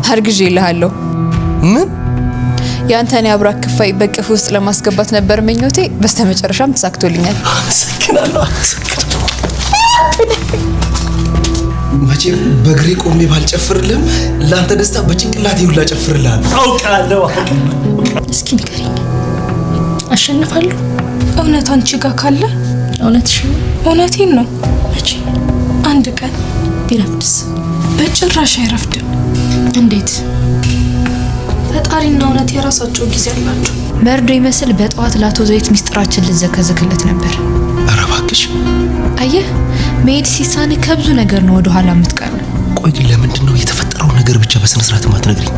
አርግዤልሃለሁ። ምን? ያንተን ያብራክ ክፋይ በቅፍ ውስጥ ለማስገባት ነበር ምኞቴ። በስተመጨረሻም ተሳክቶልኛል። አመሰግናለሁ። መቼም በእግሬ ቆሜ ባልጨፍርልህም ለአንተ ደስታ በጭንቅላቴ ሁላ ጨፍርልሃለሁ። አውቃለሁ። እስኪ ንገሪኝ፣ አሸንፋለሁ? እውነት አንቺ ጋር ካለ እውነትሽ ነው? እውነቴን ነው። መቼ? አንድ ቀን ቢረፍድስ? በጭራሽ አይረፍድም። እንዴት? ፈጣሪና እውነት የራሳቸው ጊዜ አላቸው። መርዶ ይመስል በጠዋት ለአቶ ዘይት ሚስጥራችን ልዘከዝክለት ነበር። ኧረ እባክሽ። አየህ፣ መሄድ ሲሳን ከብዙ ነገር ነው ወደ ኋላ የምትቀረው። ቆይ ግን ለምንድን ነው የተፈጠረው ነገር ብቻ በስነ ስርዓት ማትነግሪኝ?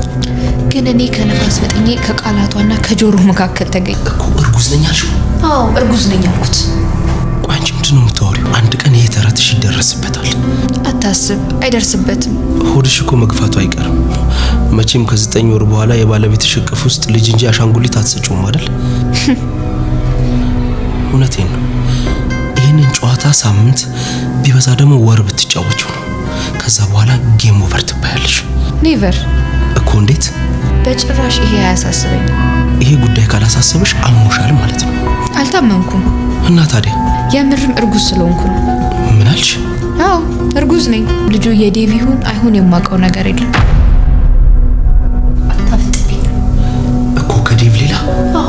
ግን እኔ ከነፋስ ፈጥኜ ከቃላቷና ከጆሮ መካከል ተገኘ እኮ። እርጉዝ ነኝ አልሽው? አዎ እርጉዝ ነኝ አልኩት። ቆይ አንቺ ምንድን ነው የምታወሪው? አንድ ቀን ይሄ ተረትሽ ይደረስበታል። አታስብ፣ አይደርስበትም። ሆድሽ እኮ መግፋቱ አይቀርም። መቼም ከ9 ወር በኋላ የባለቤትሽ እቅፍ ውስጥ ልጅ እንጂ አሻንጉሊት አትሰጪውም አይደል? እውነቴን ነው። ይህንን ጨዋታ ሳምንት ቢበዛ ደግሞ ወር ብትጫወቺው ነው። ከዛ በኋላ ጌም ኦቨር ትባያለሽ። ኔቨር እኮ። እንዴት? በጭራሽ ይሄ አያሳስበኝ። ይሄ ጉዳይ ካላሳሰበሽ አሞሻል ማለት ነው። አልታመምኩም። እና ታዲያ? የምርም እርጉዝ ስለሆንኩ ነው። ምን አልሽ? አዎ እርጉዝ ነኝ። ልጁ የዴቭ ይሁን አይሁን የማውቀው ነገር የለም። አታፍጥብኝ እኮ። ከዴቭ ሌላ? አዎ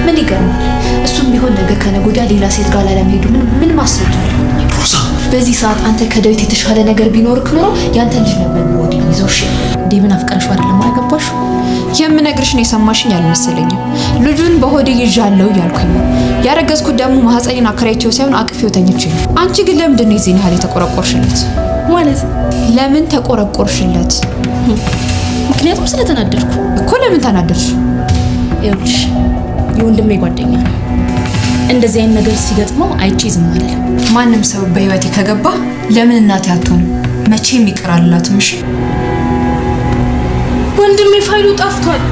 ምን ይገርማል? እሱም ቢሆን ነገ ከነገ ወዲያ ሌላ ሴት ጋር ላለመሄዱ ምን ማስረጃ አለ? ሮዛ፣ በዚህ ሰዓት አንተ ከዳዊት የተሻለ ነገር ቢኖርክ ኖሮ ያንተ ልጅ ነበር ወዲ ይዘው። እሺ ዴቭን አፍቀረሽው አይደለም አያገባሽ? የምነግርሽን የሰማሽኝ አልመሰለኝም። ልጁን በሆዴ ይዣለሁ እያልኩኝ ነው። ያረገዝኩት ደግሞ ማህፀኔን አከራይቼው ሳይሆን አቅፌው ተኝቼ ነው። አንቺ ግን ለምንድን ነው የዚህን ያህል የተቆረቆርሽለት? ማለት ለምን ተቆረቆርሽለት? ምክንያቱም ስለተናደድኩ እኮ። ለምን ተናደድሽ? ይኸውልሽ የወንድሜ ጓደኛ ነው። እንደዚህ አይነት ነገር ሲገጥመው አይቼ ዝም አልልም። ማንም ሰው በህይወቴ ከገባ ለምን እናቴ አትሆንም? መቼም ይቀራልላትም። እሺ ወንድሜ ፋይሉ ጠፍቷል።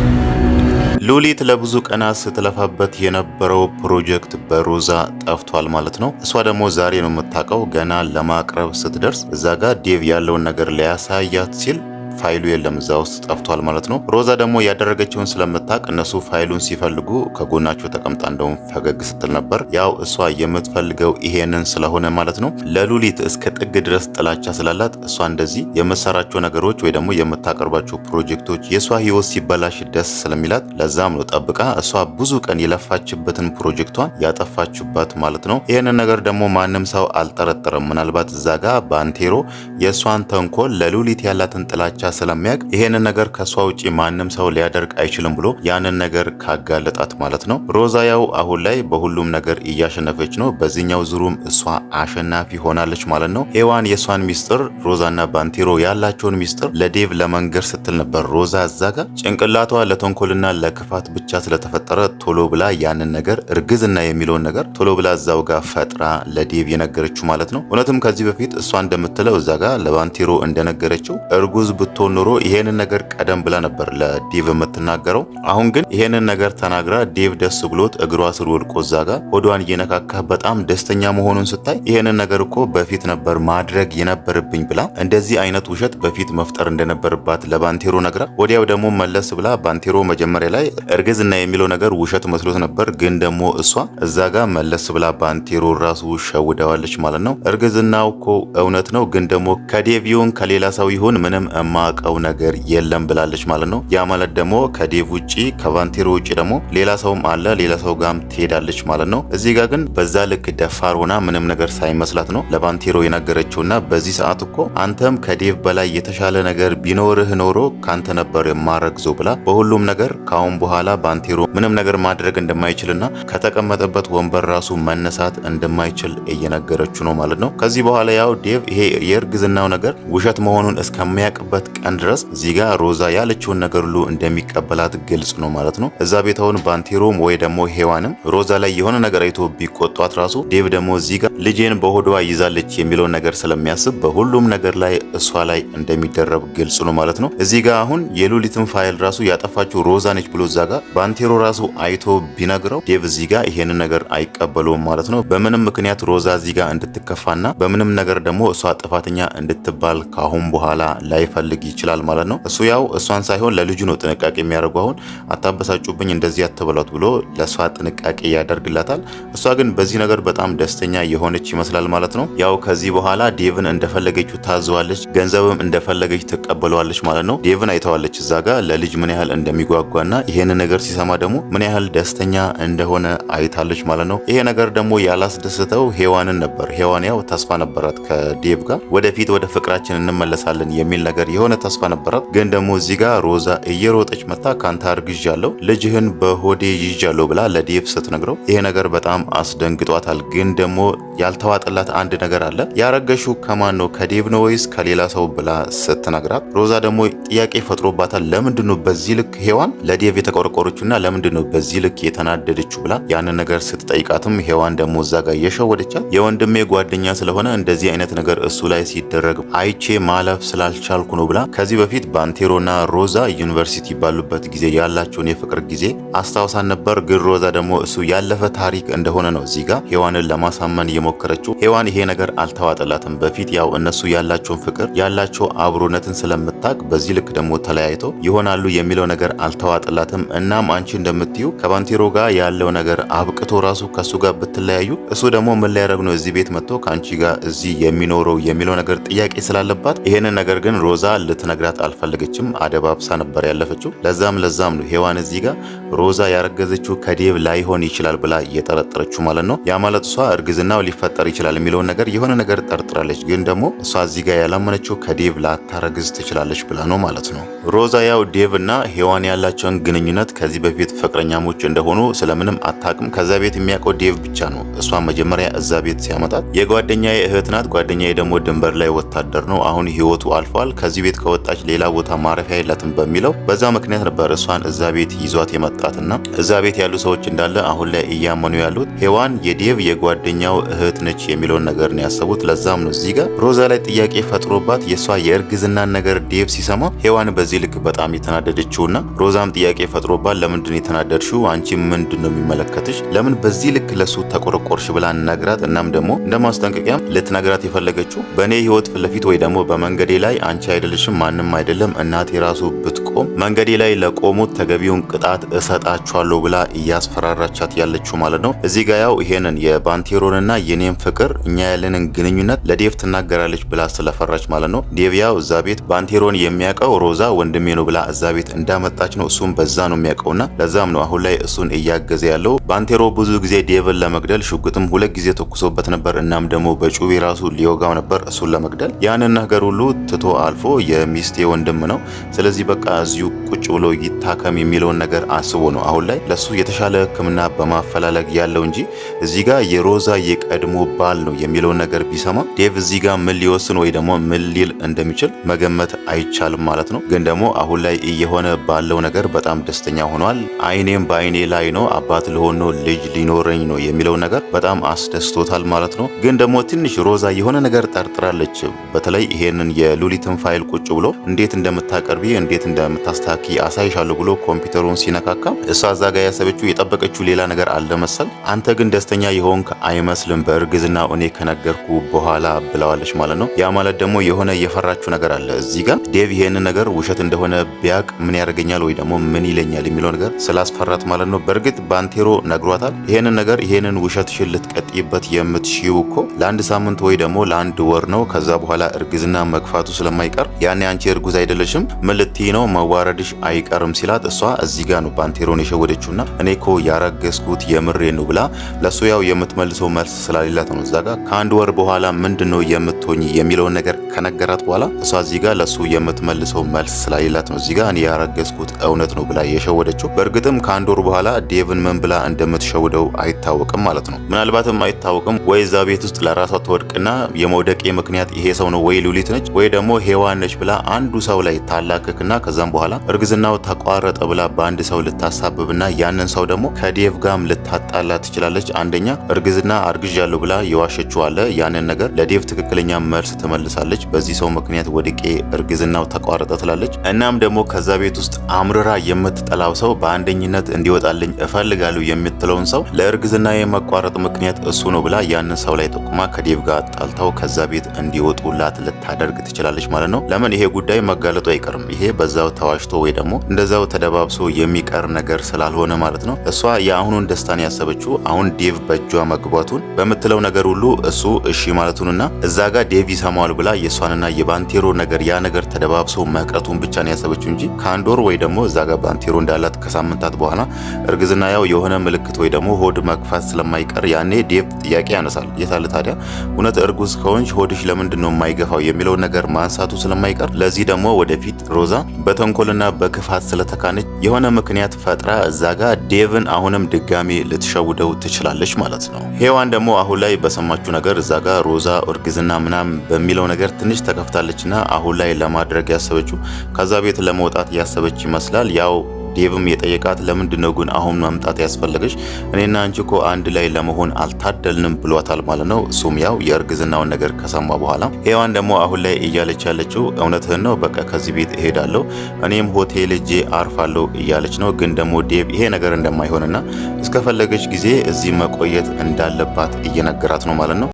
ሉሊት ለብዙ ቀናት ስትለፋበት የነበረው ፕሮጀክት በሮዛ ጠፍቷል ማለት ነው። እሷ ደግሞ ዛሬ ነው የምታውቀው። ገና ለማቅረብ ስትደርስ እዛ ጋር ዴቭ ያለውን ነገር ሊያሳያት ሲል ፋይሉ የለም፣ እዛ ውስጥ ጠፍቷል ማለት ነው። ሮዛ ደግሞ ያደረገችውን ስለምታውቅ እነሱ ፋይሉን ሲፈልጉ ከጎናቸው ተቀምጣ እንደውም ፈገግ ስትል ነበር። ያው እሷ የምትፈልገው ይሄንን ስለሆነ ማለት ነው። ለሉሊት እስከ ጥግ ድረስ ጥላቻ ስላላት እሷ እንደዚህ የምትሰራቸው ነገሮች ወይ ደግሞ የምታቀርባቸው ፕሮጀክቶች የእሷ ህይወት ሲበላሽ ደስ ስለሚላት ለዛም ነው ጠብቃ እሷ ብዙ ቀን የለፋችበትን ፕሮጀክቷን ያጠፋችባት ማለት ነው። ይሄንን ነገር ደግሞ ማንም ሰው አልጠረጠረም። ምናልባት እዛ ጋር ባንቴሮ የእሷን ተንኮል ለሉሊት ያላትን ጥላቻ ስለሚያውቅ ይሄንን ነገር ከሷ ውጪ ማንም ሰው ሊያደርግ አይችልም ብሎ ያንን ነገር ካጋለጣት ማለት ነው። ሮዛ ያው አሁን ላይ በሁሉም ነገር እያሸነፈች ነው። በዚህኛው ዙሩም እሷ አሸናፊ ሆናለች ማለት ነው። ሄዋን የሷን ሚስጥር ሮዛና ባንቴሮ ያላቸውን ሚስጥር ለዴቭ ለመንገር ስትል ነበር ሮዛ እዛ ጋር ጭንቅላቷ ለተንኮልና ለክፋት ብቻ ስለተፈጠረ ቶሎ ብላ ያንን ነገር እርግዝና የሚለውን ነገር ቶሎ ብላ እዛው ጋር ፈጥራ ለዴቭ የነገረችው ማለት ነው። እውነትም ከዚህ በፊት እሷ እንደምትለው እዛ ጋር ለባንቴሮ እንደነገረችው እርጉዝ ብትሆን ኖሮ ይሄንን ነገር ቀደም ብላ ነበር ለዴቭ የምትናገረው። አሁን ግን ይሄንን ነገር ተናግራ ዴቭ ደስ ብሎት እግሯ ስር ወድቆ እዛ ጋር ሆዷን እየነካካ በጣም ደስተኛ መሆኑን ስታይ ይሄንን ነገር እኮ በፊት ነበር ማድረግ የነበረብኝ ብላ እንደዚህ አይነት ውሸት በፊት መፍጠር እንደነበረባት ለባንቴሮ ነግራ ወዲያው ደግሞ መለስ ብላ ባንቴሮ መጀመሪያ ላይ እርግዝና የሚለው ነገር ውሸት መስሎት ነበር። ግን ደግሞ እሷ እዛ ጋር መለስ ብላ ባንቴሮ ራሱ ሸውደዋለች ማለት ነው። እርግዝናው እኮ እውነት ነው፣ ግን ደግሞ ከዴቭ ይሁን ከሌላ ሰው ይሁን ምንም የማውቀው ነገር የለም ብላለች ማለት ነው። ያ ማለት ደግሞ ከዴቭ ውጪ ከባንቴሮ ውጪ ደግሞ ሌላ ሰውም አለ፣ ሌላ ሰው ጋርም ትሄዳለች ማለት ነው። እዚህ ጋር ግን በዛ ልክ ደፋር ሆና ምንም ነገር ሳይመስላት ነው ለባንቴሮ የነገረችውና በዚህ ሰዓት እኮ አንተም ከዴቭ በላይ የተሻለ ነገር ቢኖርህ ኖሮ ካንተ ነበር የማረግዘው ብላ በሁሉም ነገር ካሁን በኋላ ባንቴሮ ምንም ነገር ማድረግ እንደማይችልና ከተቀመጠበት ወንበር ራሱ መነሳት እንደማይችል እየነገረችው ነው ማለት ነው። ከዚህ በኋላ ያው ዴቭ ይሄ የእርግዝናው ነገር ውሸት መሆኑን እስከሚያውቅበት ቀን ድረስ እዚህ ጋር ሮዛ ያለችውን ነገር ሁሉ እንደሚቀበላት ግልጽ ነው ማለት ነው። እዛ ቤታውን ባንቴሮም ወይ ደግሞ ሄዋንም ሮዛ ላይ የሆነ ነገር አይቶ ቢቆጧት ራሱ ዴቭ ደግሞ እዚህ ጋር ልጄን በሆዷ ይዛለች የሚለውን ነገር ስለሚያስብ በሁሉም ነገር ላይ እሷ ላይ እንደሚደረብ ግልጽ ነው ማለት ነው። እዚህ ጋር አሁን የሉሊትን ፋይል ራሱ ያጠፋችው ሮዛ ነች ብሎ እዛ ጋር ባንቴሮ ራሱ አይቶ ቢነግረው ዴቭ እዚህ ጋር ይሄንን ነገር አይቀበለውም ማለት ነው። በምንም ምክንያት ሮዛ እዚህ ጋር እንድትከፋና በምንም ነገር ደግሞ እሷ ጥፋተኛ እንድትባል ካሁን በኋላ ላይፈልግ ሊፈልግ ይችላል ማለት ነው። እሱ ያው እሷን ሳይሆን ለልጁ ነው ጥንቃቄ የሚያደርገው። አሁን አታበሳጩብኝ እንደዚህ አትበሏት ብሎ ለሷ ጥንቃቄ ያደርግላታል። እሷ ግን በዚህ ነገር በጣም ደስተኛ የሆነች ይመስላል ማለት ነው። ያው ከዚህ በኋላ ዴቭን እንደፈለገችው ታዘዋለች፣ ገንዘብም እንደፈለገች ትቀበለዋለች ማለት ነው። ዴቭን አይተዋለች እዛ ጋር ለልጅ ምን ያህል እንደሚጓጓና ይሄን ነገር ሲሰማ ደግሞ ምን ያህል ደስተኛ እንደሆነ አይታለች ማለት ነው። ይሄ ነገር ደግሞ ያላስደስተው ሄዋንን ነበር። ሄዋን ያው ተስፋ ነበራት ከዴቭ ጋር ወደፊት ወደ ፍቅራችን እንመለሳለን የሚል ነገር የሆነ ተስፋ ነበራት። ግን ደግሞ እዚህ ጋር ሮዛ እየሮጠች መጣ ካንተ አርግዣለሁ ልጅህን በሆዴ ይዣለሁ ብላ ለዴቭ ስትነግረው ይሄ ነገር በጣም አስደንግጧታል። ግን ደግሞ ያልተዋጠላት አንድ ነገር አለ። ያረገሽው ከማን ነው ከዴቭ ነው ወይስ ከሌላ ሰው ብላ ስትነግራት ሮዛ ደግሞ ጥያቄ ፈጥሮባታል። ለምንድነው በዚህ ልክ ሄዋን ለዴቭ የተቆረቆረችውና ለምንድነው በዚህ ልክ የተናደደችው ብላ ያንን ነገር ስትጠይቃትም ሄዋን ደግሞ እዛ ጋር የሸወደቻት የወንድሜ ጓደኛ ስለሆነ እንደዚህ አይነት ነገር እሱ ላይ ሲደረግ አይቼ ማለፍ ስላልቻልኩ ነው ብላ ከዚህ በፊት ባንቴሮና ሮዛ ዩኒቨርሲቲ ባሉበት ጊዜ ያላቸውን የፍቅር ጊዜ አስታውሳን ነበር። ግን ሮዛ ደግሞ እሱ ያለፈ ታሪክ እንደሆነ ነው እዚህ ጋር ሄዋንን ለማሳመን የሞከረችው። ሄዋን ይሄ ነገር አልተዋጠላትም። በፊት ያው እነሱ ያላቸውን ፍቅር ያላቸው አብሮነትን ስለምታቅ በዚህ ልክ ደግሞ ተለያይተው ይሆናሉ የሚለው ነገር አልተዋጠላትም። እናም አንቺ እንደምትዩ ከባንቴሮ ጋር ያለው ነገር አብቅቶ ራሱ ከሱ ጋር ብትለያዩ እሱ ደግሞ ምን ሊያደርግ ነው እዚህ ቤት መጥቶ ከአንቺ ጋር እዚህ የሚኖረው የሚለው ነገር ጥያቄ ስላለባት ይሄንን ነገር ግን ሮዛ ልትነግራት አልፈለገችም። አደባብሳ ነበር ያለፈችው። ለዛም ነው ሄዋን እዚህ ጋር ሮዛ ያረገዘችው ከዴቭ ላይሆን ይችላል ብላ እየጠረጠረችው ማለት ነው። ያ ማለት እሷ እርግዝናው ሊፈጠር ይችላል የሚለውን ነገር የሆነ ነገር ጠርጥራለች። ግን ደግሞ እሷ እዚህ ጋር ያላመነችው ከዴቭ ላታረግዝ ትችላለች ብላ ነው ማለት ነው። ሮዛ ያው ዴቭ እና ሄዋን ያላቸውን ግንኙነት ከዚህ በፊት ፍቅረኛሞች እንደሆኑ ስለምንም አታውቅም። ከዛ ቤት የሚያውቀው ዴቭ ብቻ ነው። እሷ መጀመሪያ እዛ ቤት ሲያመጣት የጓደኛዬ እህት ናት፣ ጓደኛዬ ደግሞ ድንበር ላይ ወታደር ነው፣ አሁን ህይወቱ አልፏል፣ ከዚህ ቤት ከወጣች ሌላ ቦታ ማረፊያ የላትም በሚለው በዛ ምክንያት ነበር እሷን እዛ ቤት ይዟት የመጣትና እዛ ቤት ያሉ ሰዎች እንዳለ አሁን ላይ እያመኑ ያሉት ሄዋን የዴቭ የጓደኛው እህት ነች የሚለውን ነገር ነው ያሰቡት። ለዛም ነው እዚህ ጋር ሮዛ ላይ ጥያቄ ፈጥሮባት የሷ የእርግዝናን ነገር ዴቭ ሲሰማ ሄዋን በዚህ ልክ በጣም የተናደደችውና ሮዛም ጥያቄ ፈጥሮባት ለምንድን ነው የተናደድሽው? አንቺ ምንድን ነው የሚመለከትሽ? ለምን በዚህ ልክ ለሱ ተቆረቆርሽ ብላ ነግራት። እናም ደግሞ እንደማስጠንቀቂያም ልትነግራት የፈለገችው በእኔ ህይወት ፊት ለፊት ወይ ደግሞ በመንገዴ ላይ አንቺ አይደለሽም ማንም አይደለም እናቴ ራሱ ብትቆም መንገዴ ላይ ለቆሙት ተገቢውን ቅጣት እሰጣቸዋለሁ ብላ እያስፈራራቻት ያለችው ማለት ነው። እዚህ ጋር ያው ይሄንን የባንቴሮንና የኔም ፍቅር እኛ ያለንን ግንኙነት ለዴቭ ትናገራለች ብላ ስለፈራች ማለት ነው። ዴቭ ያው እዛ ቤት ባንቴሮን የሚያውቀው ሮዛ ወንድሜ ነው ብላ እዛ ቤት እንዳመጣች ነው እሱም በዛ ነው የሚያውቀውና ለዛም ነው አሁን ላይ እሱን እያገዘ ያለው። ባንቴሮ ብዙ ጊዜ ዴቭን ለመግደል ሽጉጥም 2 ጊዜ ተኩሶበት ነበር። እናም ደግሞ በጩቤ ራሱ ሊወጋው ነበር እሱን ለመግደል። ያንን ነገር ሁሉ ትቶ አልፎ የሚስቴ ወንድም ነው ስለዚህ በቃ እዚሁ ቁጭ ብሎ ይታከም የሚለውን ነገር አስቦ ነው አሁን ላይ ለሱ የተሻለ ሕክምና በማፈላለግ ያለው እንጂ እዚህ ጋር የሮዛ የቀድሞ ባል ነው የሚለውን ነገር ቢሰማ ዴቭ እዚህ ጋር ምን ሊወስን ወይ ደግሞ ምን ሊል እንደሚችል መገመት አይቻልም ማለት ነው። ግን ደግሞ አሁን ላይ እየሆነ ባለው ነገር በጣም ደስተኛ ሆኗል። አይኔም በአይኔ ላይ ነው አባት ልሆን ነው ልጅ ሊኖረኝ ነው የሚለው ነገር በጣም አስደስቶታል ማለት ነው። ግን ደግሞ ትንሽ ሮዛ የሆነ ነገር ጠርጥራለች። በተለይ ይሄንን የሉሊትን ፋይል ቁጭ ብሎ እንዴት እንደምታቀርቢ እንዴት እንደምታስተካኪ አሳይሻለሁ ብሎ ኮምፒውተሩን ሲነካካ እሷ እዛ ጋር ያሰበችው የጠበቀችው ሌላ ነገር አለ መሰል። አንተ ግን ደስተኛ የሆንክ አይመስልም በእርግዝና እኔ ከነገርኩ በኋላ ብለዋለች ማለት ነው። ያ ማለት ደግሞ የሆነ የፈራችው ነገር አለ እዚህ ጋር ዴቭ ይሄንን ነገር ውሸት እንደሆነ ቢያቅ ምን ያደርገኛል ወይ ደግሞ ምን ይለኛል የሚለው ነገር ስላስፈራት ማለት ነው። በእርግጥ ባንቴሮ ነግሯታል ይሄንን ነገር ይሄንን ውሸትሽን ልትቀጥይበት የምትሽው እኮ ለአንድ ሳምንት ወይ ደግሞ ለአንድ ወር ነው። ከዛ በኋላ እርግዝና መግፋቱ ስለማይቀር ያኔ አንቺ እርጉዝ አይደለሽም ምን ልትይ ነው መዋረድሽ አይቀርም ሲላት እሷ እዚህ ጋር ነው ባንቴሮን የሸወደችውና እኔ እኮ ያረገዝኩት የምሬ ነው ብላ ለሱ ያው የምትመልሰው መልስ ስላሌላት ነው እዛ ጋር ከአንድ ወር በኋላ ምንድነው የምትሆኝ የሚለውን ነገር ከነገራት በኋላ እሷ እዚህ ጋር ለሱ የምትመልሰው መልስ ስላሌላት ነው እዚህ ጋር እኔ ያረገዝኩት እውነት ነው ብላ የሸወደችው። በእርግጥም ከአንድ ወር በኋላ ዴቭን ምን ብላ እንደምትሸውደው አይታወቅም ማለት ነው። ምናልባትም አይታወቅም ወይ እዛ ቤት ውስጥ ለራሷ ተወድቅና የመውደቄ ምክንያት ይሄ ሰው ነው ወይ ሉሊት ነች ወይ ደግሞ ሄዋን ነች ብላ አንዱ ሰው ላይ ታላክክና ከዛም በኋላ እርግዝናው ተቋረጠ ብላ በአንድ ሰው ልታሳብብና ያንን ሰው ደግሞ ከዴቭ ጋም ልታጣላ ትችላለች። አንደኛ እርግዝና አርግዣለሁ ብላ የዋሸችው አለ ያንን ነገር ለዴቭ ትክክለኛ መልስ ትመልሳለች። በዚህ ሰው ምክንያት ወድቄ እርግዝናው ተቋረጠ ትላለች። እናም ደግሞ ከዛ ቤት ውስጥ አምርራ የምትጠላው ሰው በአንደኝነት እንዲወጣልኝ እፈልጋለሁ የምትለውን ሰው ለእርግዝና የመቋረጥ ምክንያት እሱ ነው ብላ ያንን ሰው ላይ ጠቁማ ከዴቭ ጋር ጣልታው ከዛ ቤት እንዲወጡላት ልታደርግ ትችላለች ማለት ነው። ለምን ለምን ይሄ ጉዳይ መጋለጡ አይቀርም። ይሄ በዛው ተዋሽቶ ወይ ደግሞ እንደዛው ተደባብሶ የሚቀር ነገር ስላልሆነ ማለት ነው። እሷ የአሁኑን ደስታን ያሰበችው አሁን ዴቭ በእጇ መግባቱን በምትለው ነገር ሁሉ እሱ እሺ ማለቱንና እዛ ጋር ዴቭ ይሰማዋል ብላ የሷንና የባንቴሮ ነገር ያ ነገር ተደባብሶ መቅረቱን ብቻ ነው ያሰበችው እንጂ ከአንድ ወር ወይ ደግሞ እዛ ጋር ባንቴሮ እንዳላት ከሳምንታት በኋላ እርግዝና ያው የሆነ ምልክት ወይ ደግሞ ሆድ መግፋት ስለማይቀር ያኔ ዴቭ ጥያቄ ያነሳል። የታለ ታዲያ እውነት እርጉዝ ከሆንሽ ሆድሽ ለምንድን ነው የማይገፋው የሚለው ነገር ማንሳቱ ስለማይቀር ለዚህ ደግሞ ወደፊት ሮዛ በተንኮልና በክፋት ስለተካነች የሆነ ምክንያት ፈጥራ እዛ ጋር ዴቭን አሁንም ድጋሚ ልትሸውደው ትችላለች ማለት ነው። ሄዋን ደግሞ አሁን ላይ በሰማችው ነገር እዛ ጋር ሮዛ እርግዝና ምናምን በሚለው ነገር ትንሽ ተከፍታለችና አሁን ላይ ለማድረግ ያሰበችው ከዛ ቤት ለመውጣት ያሰበች ይመስላል። ያው ዴቭም የጠየቃት ለምንድነው ግን አሁን መምጣት ያስፈልገሽ? እኔና አንቺ እኮ አንድ ላይ ለመሆን አልታደልንም ብሏታል ማለት ነው። እሱም ያው የእርግዝናውን ነገር ከሰማ በኋላ ሄዋን ደግሞ አሁን ላይ እያለች ያለችው እውነትህን ነው፣ በቃ ከዚህ ቤት እሄዳለሁ፣ እኔም ሆቴል ሄጄ አርፋለሁ እያለች ነው። ግን ደግሞ ዴቭ ይሄ ነገር እንደማይሆንና እስከፈለገች ጊዜ እዚህ መቆየት እንዳለባት እየነገራት ነው ማለት ነው።